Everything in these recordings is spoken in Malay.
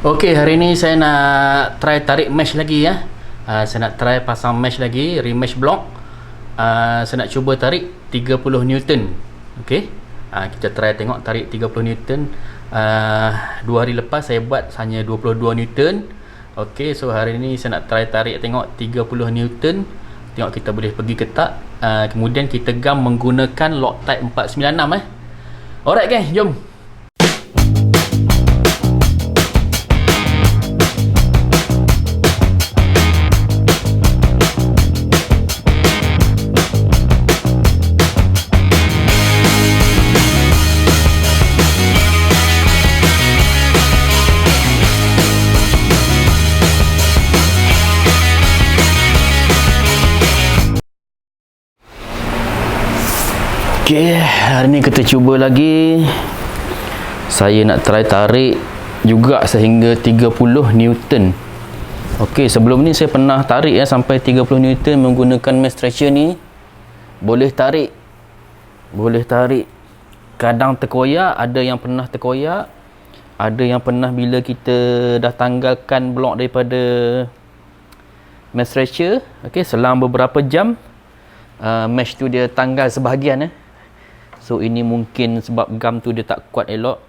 Okey, hari ni saya nak try tarik mesh lagi ya. Saya nak try pasang mesh lagi, remesh block. Saya nak cuba tarik 30 Newton. Okey. Kita try tengok tarik 30 Newton. 2 hari lepas saya buat hanya 22 Newton. Okey, so hari ni saya nak try tarik tengok 30 Newton. Tengok kita boleh pergi ke tak. Kemudian kita gam menggunakan Loctite 496 Alright guys, jom. Okay, hari ni kita cuba lagi. Saya nak try tarik juga sehingga 30 Newton. Okay, sebelum ni saya pernah tarik sampai 30 Newton menggunakan mesh stretcher ni. Boleh tarik. Kadang terkoyak, ada yang pernah terkoyak. Ada yang pernah bila kita dah tanggalkan blok daripada mesh stretcher, okay, selang beberapa jam, mesh tu dia tanggal sebahagian So ini mungkin sebab gam tu dia tak kuat elok.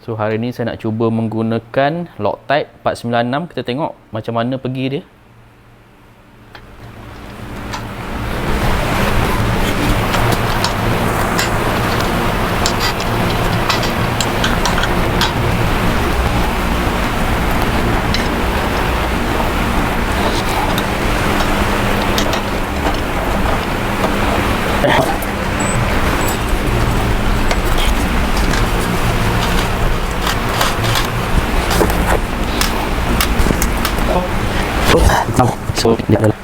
So hari ni saya nak cuba menggunakan Loctite 496. Kita tengok macam mana pergi dia. So dia adalah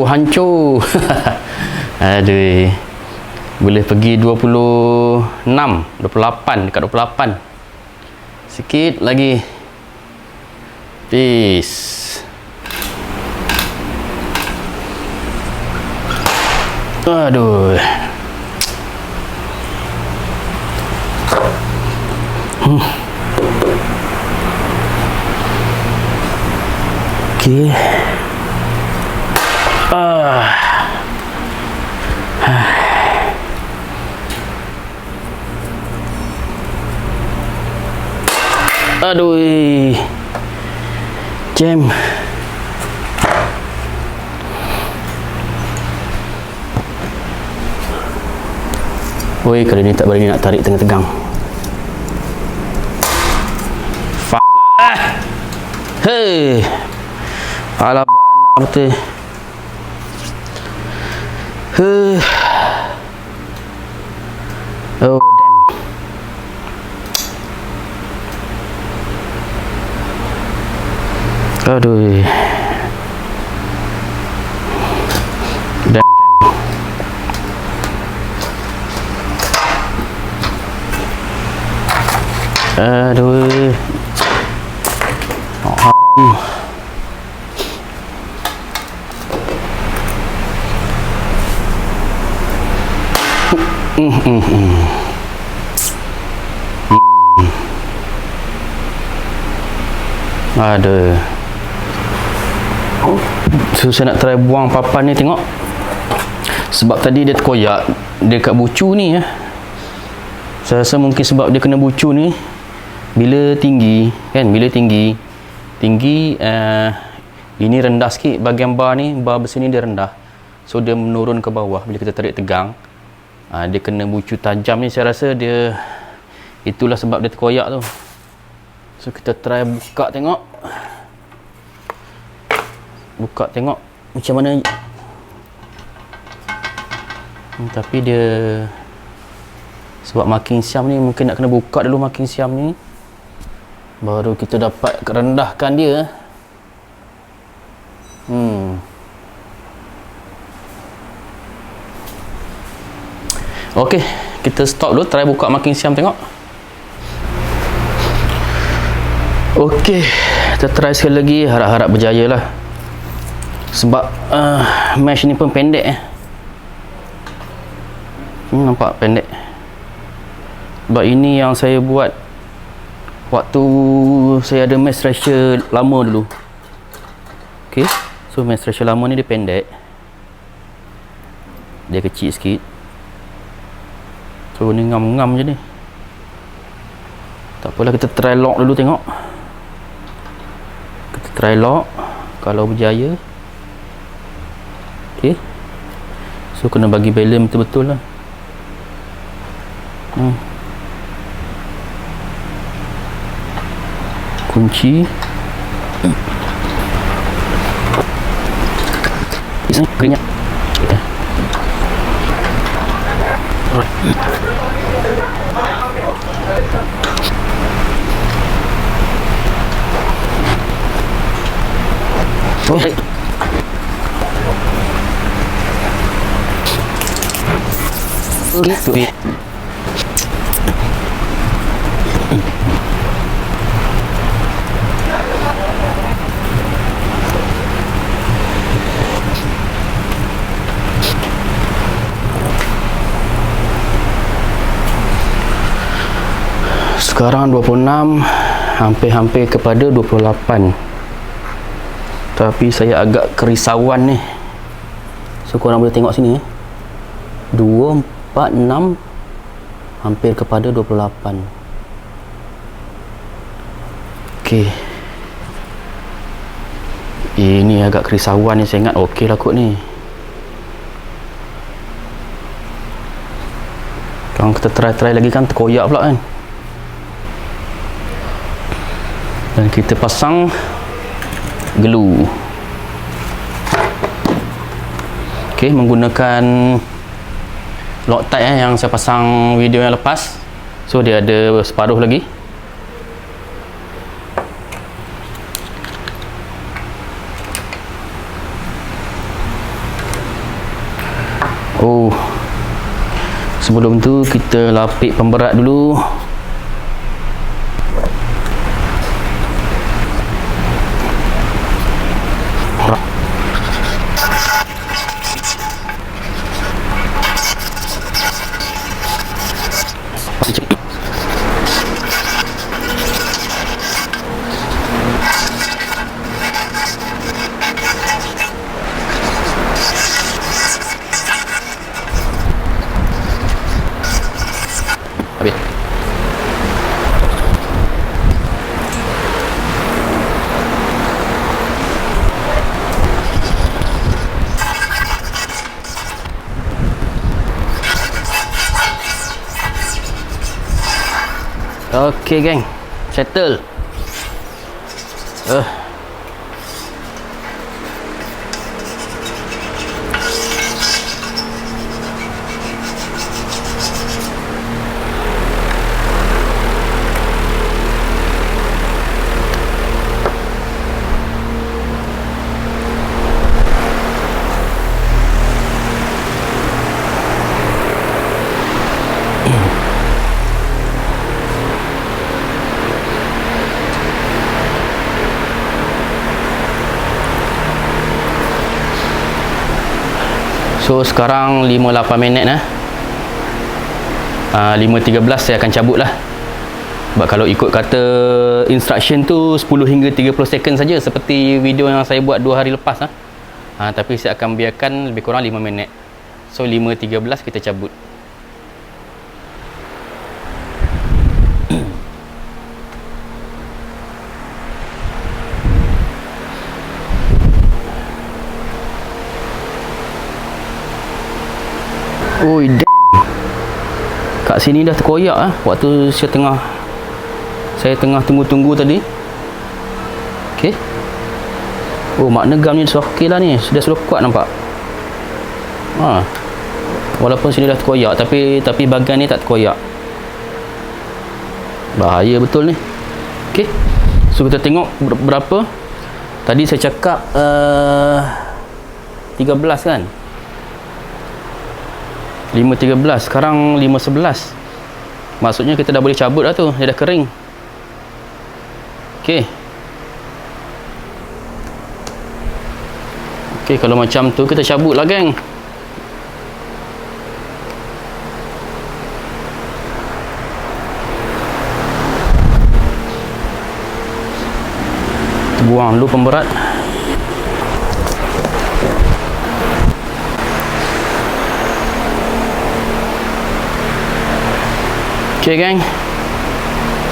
hancur aduh, boleh pergi 28 dekat 28 sikit lagi. Peace. Aduh. Okay. Aduh, jam. Oi, kali ni tak berani nak tarik tengah tegang. Hei, alah bana betul. Oh damn. Aduh. Damn. Aduh. Haram. Ada. So saya nak try buang papan ni, tengok. Sebab tadi dia terkoyak dekat bucu ni Saya rasa mungkin sebab dia kena bucu ni. Bila tinggi kan, ini rendah sikit bahagian bar ni, bar besi ni dia rendah. So dia menurun ke bawah bila kita tarik tegang. Dia kena bucu tajam ni, saya rasa dia Itulah sebab dia terkoyak tu. So kita try buka tengok. Buka tengok macam mana. Tapi dia sebab marking siam ni mungkin nak kena buka dulu marking siam ni, baru kita dapat rendahkan dia. Okey, kita stop dulu, try buka marking siam tengok. Okey, kita try sekali lagi, harap-harap berjaya lah. Sebab mesh ni pun pendek nampak pendek. Sebab ini yang saya buat waktu saya ada mesh stretcher lama dulu. Okey, so mesh stretcher lama ni dia pendek, dia kecil sikit. So ni ngam-ngam je ni. Tak apalah, kita try lock dulu tengok. Kita try lock, kalau berjaya. Okey, so kena bagi balance betul-betul lah. Kunci kenyap. Okay. Sekarang 26, hampir-hampir kepada 28. Tapi saya agak kerisauan ni. So korang boleh tengok sini 2, 4, 6, hampir kepada 28. Okey, ini agak kerisauan ni. Saya ingat okey lah kot ni. Kalau kita try lagi kan terkoyak pula kan. Dan kita pasang glue. Okey, menggunakan Loctite yang saya pasang video yang lepas. So dia ada separuh lagi. Oh, sebelum tu kita lapik pemberat dulu. Habis. Okey geng, settle. So sekarang 5-8 minit 5.13 saya akan cabut lah. Sebab kalau ikut kata instruction tu 10 hingga 30 second saja, seperti video yang saya buat 2 hari lepas tapi saya akan biarkan lebih kurang 5 minit. So 5.13 kita cabut. Oi damn, kat kat sini dah terkoyak waktu saya tengah tunggu-tunggu tadi. Okey. Oh, makna gam ni okey lah ni. Sudah kuat nampak. Walaupun sini dah terkoyak, tapi bahagian ni tak terkoyak. Bahaya betul ni. Okey. So kita tengok berapa. Tadi saya cakap 13 kan. 5.13, sekarang 5.11. Maksudnya kita dah boleh cabut dah tu, dia dah kering. Okey. Okey, kalau macam tu kita cabut lah, geng. Buang dulu pemberat. Okey, geng.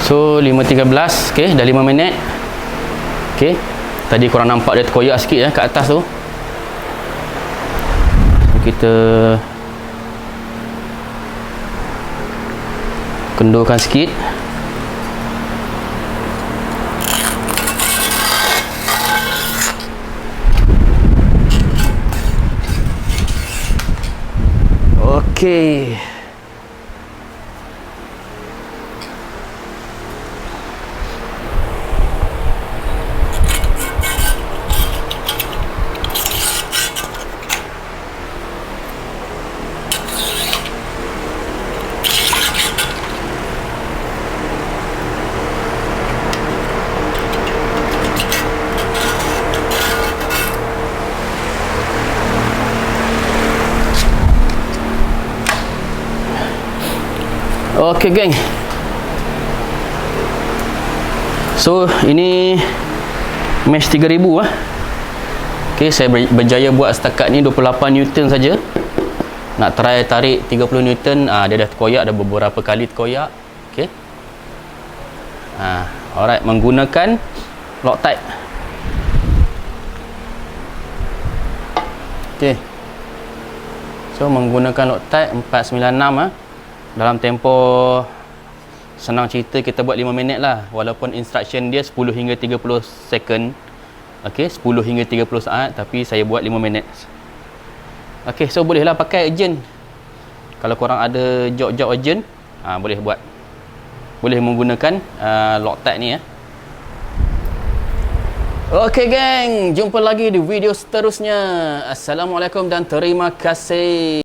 So 5.13. Okey, dah 5 minit. Okey. Tadi korang nampak dia terkoyak sikit kat atas tu. Kita kendurkan sikit. Okey. Okey, geng. So ini mesh 3000 Okey, saya berjaya buat setakat ni 28 Newton saja. Nak try tarik 30 Newton, dia dah terkoyak, dah beberapa kali terkoyak. Okey. Alright, menggunakan Loctite. Okey. So menggunakan Loctite 496 dalam tempoh, senang cerita, kita buat 5 minit lah. Walaupun instruction dia 10 hingga 30 second. Okey, 10 hingga 30 saat, tapi saya buat 5 minit. Okey, so bolehlah pakai urgent. Kalau korang ada job-job urgent, boleh buat. Boleh menggunakan Loctite ni. Okey, geng, jumpa lagi di video seterusnya. Assalamualaikum dan terima kasih.